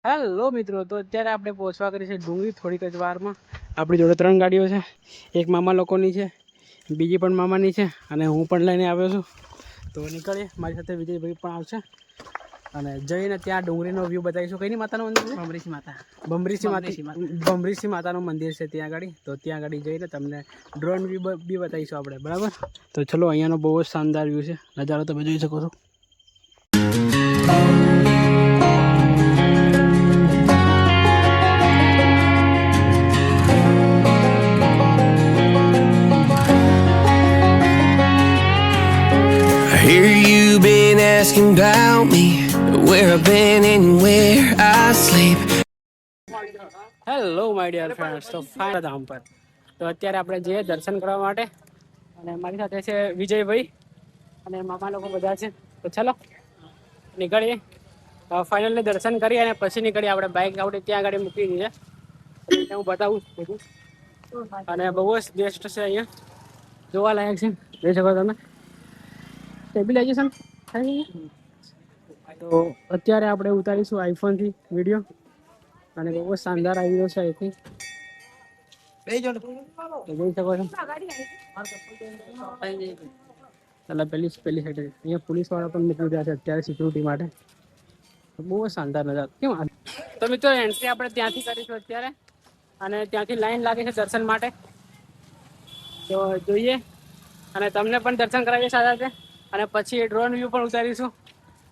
Hello મિત્રો, તો અત્યારે આપણે પહોંચવા કરી છે ડુંગરી થોડીક જ વારમાં. આપણી જોડે 3 ગાડીઓ છે. એક મામા લોકોની છે, બીજી પણ મામાની છે અને હું પણ લઈને આવ્યો છું. તો નીકળીએ, મારી સાથે વિજયભાઈ પણ આવશે અને જઈને ત્યાં ડુંગરીનો વ્યૂ બતાવીશું. કઈની માતાનું મંદિર છે? બમરીસી માતા. બમરીસી માતાનું મંદિર છે ત્યાં આગળ. તો ત્યાં આગળ જઈને તમને ડ્રોન વ્યૂ બી બતાવીશું આપણે, બરાબર? તો ચલો, અહીંયાનો બહુ જ શાનદાર વ્યૂ છે, નજારો તમે જોઈ શકો છો. Hear you been asking about me, where I've been and where I sleep. Hello my dear friends, તો ફાઇનલ ધામ પર તો અત્યારે આપણે જઈએ દર્શન કરવા માટે અને મારી સાથે છે વિજયભાઈ અને મામા લોકો બધા છે. તો ચલો નીકળીએ, ફાઇનલી દર્શન કરીએ અને પછી નીકળીએ. આપણે બાઇક આપણે ત્યાં આગળ મૂકી દઈએ, હું બતાવું બધું. અને બહુ જ બેસ્ટ છે, અહીંયા જોવાલાયક છે, જોઈ શકો તમે. સ્ટેબિલાઇઝેશન થાય. તો અત્યારે આપણે ઉતારીશું આઈફોનથી વિડીયો અને બહુ જ શાનદાર આવી રહ્યો છે. અહીંથી જોઈ શકો છો. પેલી સાઈડ અહીંયા પોલીસ વાળા પણ નીકળી રહ્યા છે અત્યારે સિક્યુરિટી માટે. બહુ જ શાનદાર નજારો. કેમ? તો મિત્રો, એન્ટ્રી આપણે ત્યાંથી કરીશું અત્યારે અને ત્યાંથી લાઈન લાગે છે દર્શન માટે. તો જોઈએ અને તમને પણ દર્શન કરાવીએ સાથે અને પછી ડ્રોન વ્યૂ પણ ઉતારીશું.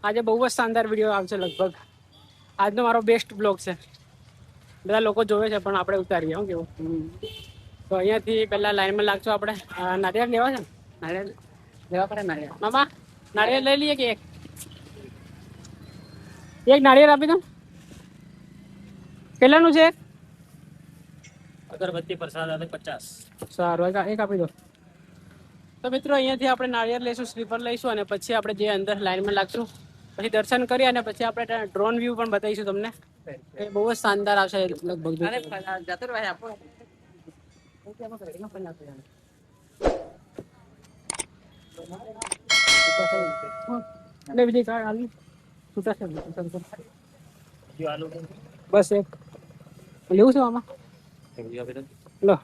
આજે બહુ જ શાનદાર વિડીયો આવશે. લગભગ આજનો મારો બેસ્ટ બ્લોગ છે. બધા લોકો જોવે છે પણ આપણે ઉતારીએ. શું કેવું? તો અહીંયાથી પહેલા લાઈનમાં લાગશું આપણે. નારિયેળ લેવા છે ને? નારિયેળ લેવા પડે. નારિયેળ મામા, નારિયેળ લઈ લઈએ કે એક નારિયેળ આપી દો. કેટલાનું છે? અગરબત્તી પ્રસાદ 50. સારું, એક આપી દો. તો મિત્રો, અહીંયાથી આપણે નારિયેળ લઈશું, સ્લીપર લઈશું અને પછી આપણે જે અંદર લાઈનમાં લાગશું. પછી દર્શન કરી અને પછી આપણે ડ્રોન વ્યૂ પણ બતાવીશું તમને. એ બહુ જ શાનદાર આવશે લગભગ. બસ એક લેવું છે આમાં. લો.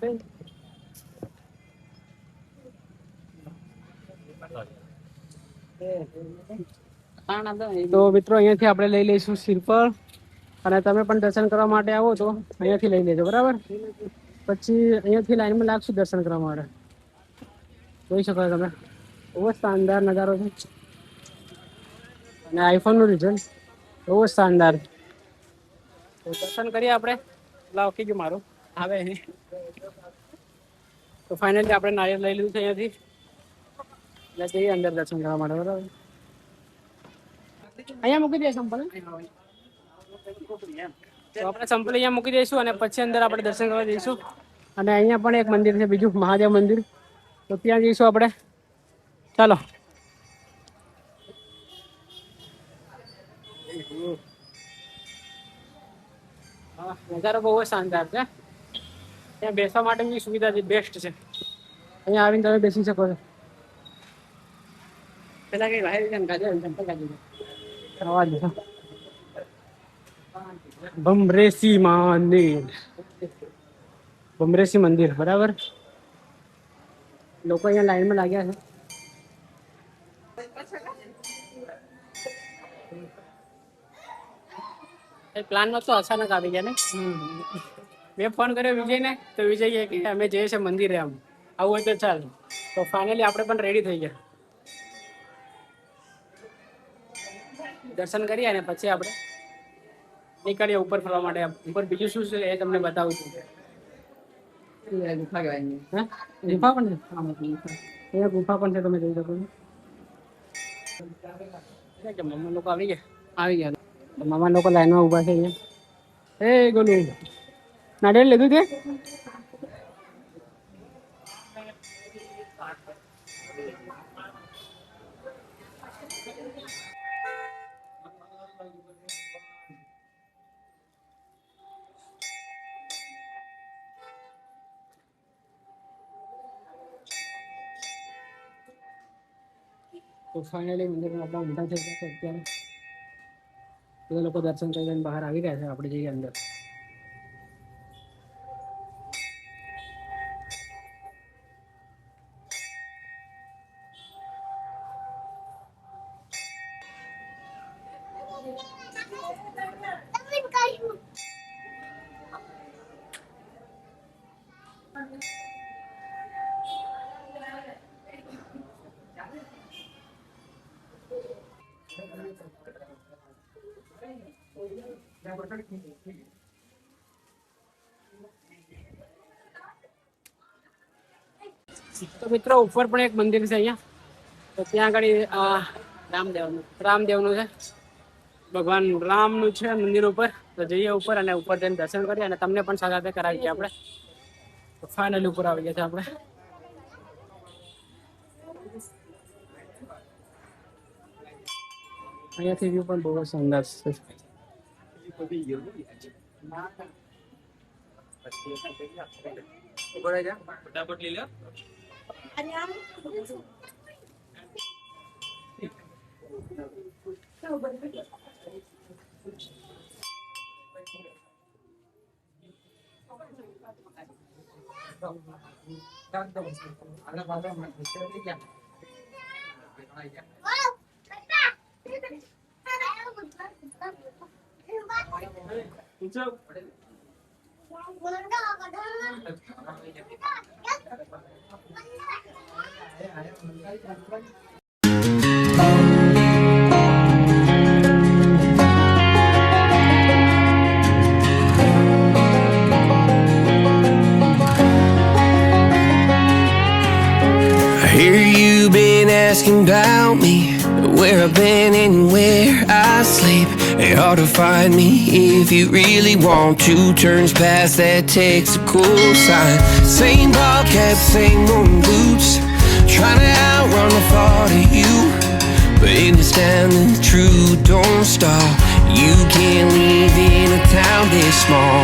તો મિત્રો, અહીંયાથી આપણે લઈ લઈશું સ્લીપર અને તમે પણ દર્શન કરવા માટે આવો તો અહીંયાથી લઈ લેજો, બરાબર? પછી અહીંયાથી લાઈનમાં લાગશું દર્શન કરવા માટે. જોઈ શકો તમે, બહુ જ શાનદાર નજારો છે અને આઈફોનનું રિઝલ્ટ બહુ જ શાનદાર. તો દર્શન કરીએ આપણે. ઓકે ગયું મારું આવે. તો ફાઇનલી આપણે નારિયેળ લઈ લીધું છે અહીંયાથી. એટલે જઈએ અંદર દર્શન કરવા માટે, બરાબર? અહીંયા મૂકી દઈએ સંપલ. તો આપણે સંપલ અહીંયા મૂકી દઈશું અને પછી અંદર આપણે દર્શન કરવા જઈશું. અને અહીંયા પણ એક મંદિર છે, બીજું મહાદેવ મંદિર. તો ત્યાં જઈશું આપણે. ચાલો. નજારો બહુ જ શાનદાર છે. ત્યાં બેસવા માટેની સુવિધા છે, બેસ્ટ છે. અહીંયા આવીને તમે બેસી શકો છો. પેલા કઈ બહાર બમરેસી મંદિર, બમરેસી મંદિર, બરાબર? લોકો અહીંયા લાઈનમાં લાગ્યા છે. પ્લાન નતો, અચાનક આવી ગયા ને. મેં ફોન કર્યો વિજયને, તો વિજય કે અમે જઈએ છીએ મંદિરે, આમ આવું હોય તો ચાલ. તો ફાઇનલી આપણે પણ રેડી થઈ ગયા. દર્શન કરીએ અને પછી આપણે નીકળીએ ઉપર ફરવા માટે. ઉપર બીજું શું છે એ તમને બતાવું છું. ગુફા પણ છે. અહીંયા ગુફા પણ છે, તમે જોઈ શકો છો. મામા લોકો આવી ગયા. મામા લોકો લાઈનમાં ઉભા છે અહીંયા. એ ગોલું નારિયેળ લીધું તે? તો ફાઇનલી મંદિરમાં આપણા ઊંધા થઈ ગયા છે અત્યારે. બધા લોકો દર્શન કરીને બહાર આવી રહ્યા છે, આપણે જઈએ અંદર. તો મિત્રો ઉપર પણ એક મંદિર છે અહીંયા, તો ત્યાં આગળ રામદેવનું છે, ભગવાન રામનું છે મંદિર ઉપર. તો જઈએ ઉપર અને ઉપર જઈને દર્શન કરીએ અને તમને પણ સાથે સાથે કરાવીએ આપણે. ફાઇનલી ઉપર આવી ગયા છે આપણે. અહીંયાથી વ્યૂ પણ બહુ શાનદાર છે. I hear you been asking about me, where I've been and where I sleep. It's hard to find me if you really want to. Turns past that takes a cool sign. Same ball cap, same old boots, trying to outrun the thought of you. But in this town the truth don't stop. You can't live in a town this small.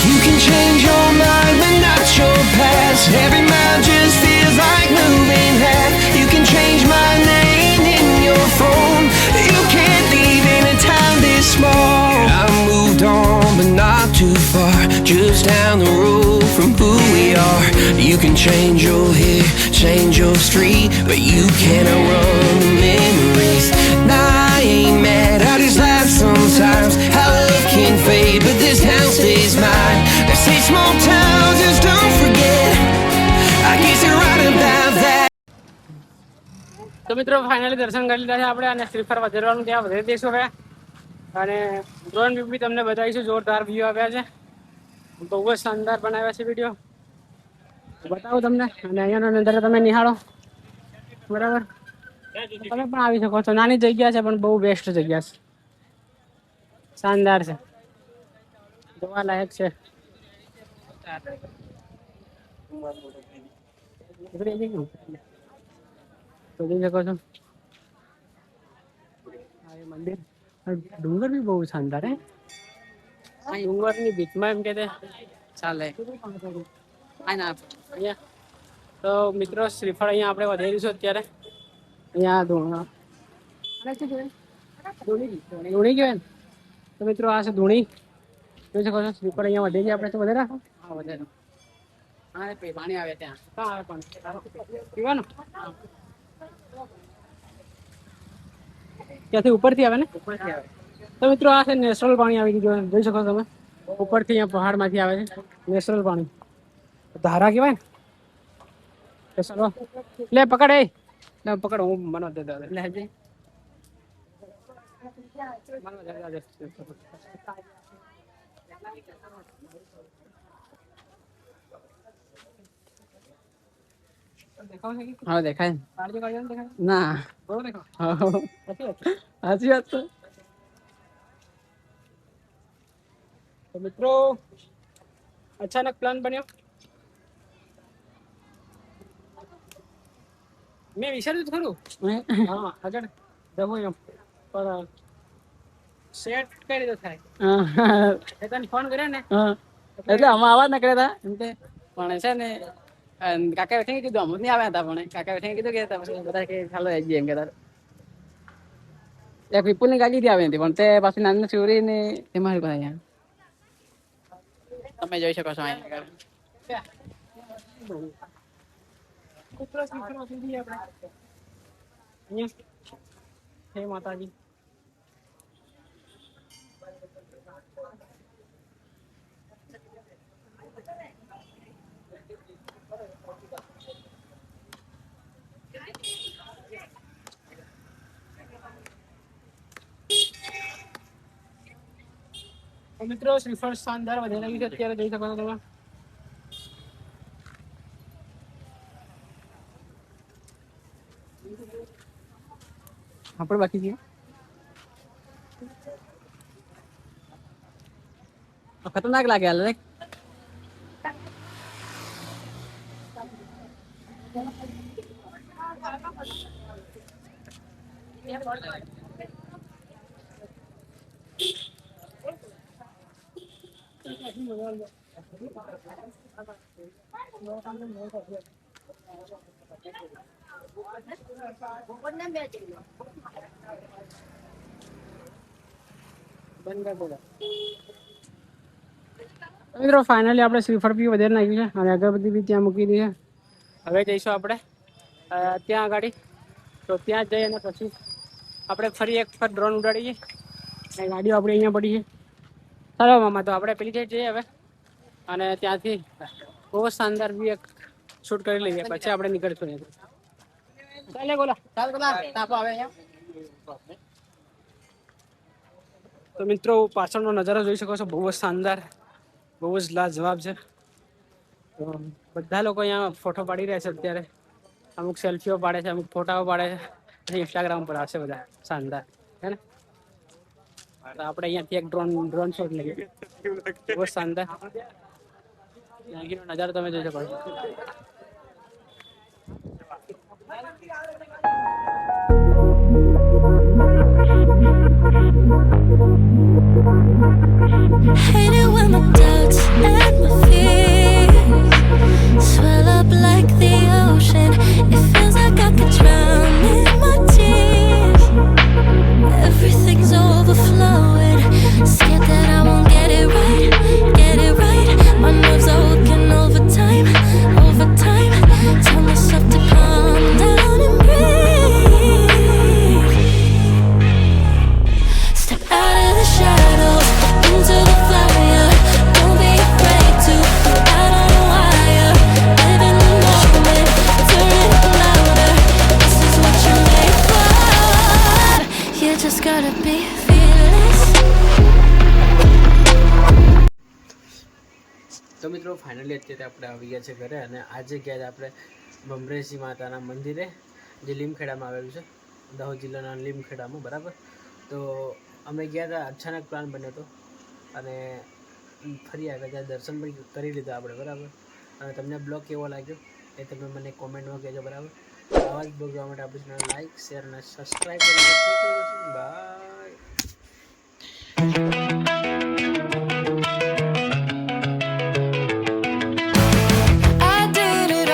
You can change your mind but not your past. Every mile just feels like moving half. You can change my name in your phone. You can't live in a town this small. I moved on but not too far, just down the road from who we are. You can change your hair, change your street, but you cannot run the memories. Nah, I ain't mad, I just laugh sometimes. How love can fade, but this town stays mine. They say small towns just don't forget. I guess you're right about that. તો મિત્રો finally દર્શન કરી લીધા છે આપણે અને શ્રીફળ વધારવાનું ત્યાં વધારી દઈશું હવે. અને ડ્રોન વ્યૂ બી તમને બતાવીશું. જોરદાર વ્યૂ આવ્યા છે, બહુ જ શાનદાર બનાવ્યા છે વિડીયો, બતાવું તમને. અને અહીંયાનો નજારો તમે નિહાળો, બરાબર. તમે પણ આવી શકો છો. નાની જગ્યા છે પણ બહુ બેસ્ટ જગ્યા છે, શાનદાર છે, જોવા લાયક છે. તો જોઈ શકો છો આ એ મંદિર. ડુંગર બી બહુ શાનદાર હે. ડુંગરની બીચમાં એમ કે ચાલે. અહીંયા તો મિત્રો શ્રીફળ અહીંયા આપણે વધારીશું અત્યારે. અહીંયા ધૂણી કહેવાય ને. તો મિત્રો આ છે ધૂણી, જોઈ શકો છો. શ્રીફળ અહીંયા વધે છે આપણે. તો વધે રાખો. હા વધે. હા પાણી આવે ત્યાં. ક્યાં આવે પાણી? પીવાનું ત્યાંથી ઉપરથી આવે ને? ઉપરથી આવે. તો મિત્રો આ છે નેચરલ પાણી આવી ગયું, જોઈ શકો તમે. ઉપરથી અહીંયા પહાડમાંથી આવે છે નેચરલ પાણી, ધારા કહેવાય ને. ચલો લે પકડ, લે પકડ. હું મને દે દે લે હજી હા દેખાય ના. સાચી વાત તો. મિત્રો અચાનક પ્લાન બન્યો. મેં વિચાર્યું ખરું હા આગળ જવું એમ, પણ સેટ કઈ રીતે થાય. તને ફોન કર્યો ને એટલે અમે આવા જ ના કર્યા હતા એમ કે, પણ છે ને કાકા બેઠે કીધું અમુક નહીં આવ્યા હતા, પણ કાકા બેઠે કીધું કે બધા કે ચાલો આવી જઈએ એમ કે. તારે એક વિપુલની ગાડી થી આવી હતી પણ તે પાછી નાની ચોરી ને એમાં અહીંયા તમે જોઈ શકો છો અહીંયા આગળ. કૂતરો આપણે અહીંયા હે માતાજી. મિત્રો શ્રીફળ શાનદાર વધારે રહ્યું છે અત્યારે જોઈ શકો છો તમે. આપણે બાકી છે ખતરનાક લાગે હાલ રે. મિત્રો ફાઇનલી આપણે શ્રીફળ બી વધારે નાખ્યું છે અને અગરબત્તી બી ત્યાં મૂકી દીધી છે. હવે જઈશું આપણે ત્યાં આગળ, તો ત્યાં જઈ અને પછી આપણે ફરી એક વખત ડ્રોન ઉડાડીએ. અને ગાડીઓ આપણી અહીંયા પડી છે. ચાલો મામા, તો આપણે પેલી સાઈડ જઈએ હવે અને ત્યાંથી બહુ શાનદાર બી એક શૂટ કરી લઈએ, પછી આપણે નીકળીશું અહીંયાથી. ચાલે બોલો તાપો આવે અહીંયા. તો મિત્રો પાછળનો નજારો જોઈ શકો છો, બહુ જ શાનદાર, બહુ જ લાજવાબ છે. તો બધા લોકો અહીંયા ફોટો પાડી રહ્યા છે અત્યારે. અમુક સેલ્ફીઓ પાડે છે, અમુક ફોટાઓ પાડે છે, ઇન્સ્ટાગ્રામ પર આવશે બધા શાનદાર, હે ને? તો આપણે અહીંયાથી એક ડ્રોન શોટ લઈએ, બહુ શાનદાર. અહીંનો નજારો તમે જોઈ શકો છો. Hate it when my doubts and my fears swell up like the ocean. It feels like I could drown in my tears. Everything's overflowing. Scared that I won't get it right, get it right. My nerves are working overtime, overtime. Tell myself to calm down and breathe. Step out of the shadows, into the fire. Don't be afraid to go out on a wire. Live in the moment, turn it louder. This is what you're made for. You just gotta be fearless. તો મિત્રો finally અત્યારે આપણે આવી ગયા છે ઘરે, અને આજે ગયા છે આપણે બમરેશી માતાના મંદિરે, જે લીમખેડામાં આવેલું છે, દાહોદ જિલ્લાના લીમખેડામાં, બરાબર. તો અમે ગયા હતા, અચાનક પ્લાન બન્યો હતો અને ફરી આવ્યા ત્યાં દર્શન પણ કરી લીધા આપણે, બરાબર. અને તમને બ્લોગ કેવો લાગ્યો એ તમે મને કોમેન્ટમાં કહેજો, બરાબર. આવા જ બ્લોગ જોવા માટે આપણી ચેનલ લાઈક, શેર અને સબસ્ક્રાઈબ કરી. બાય.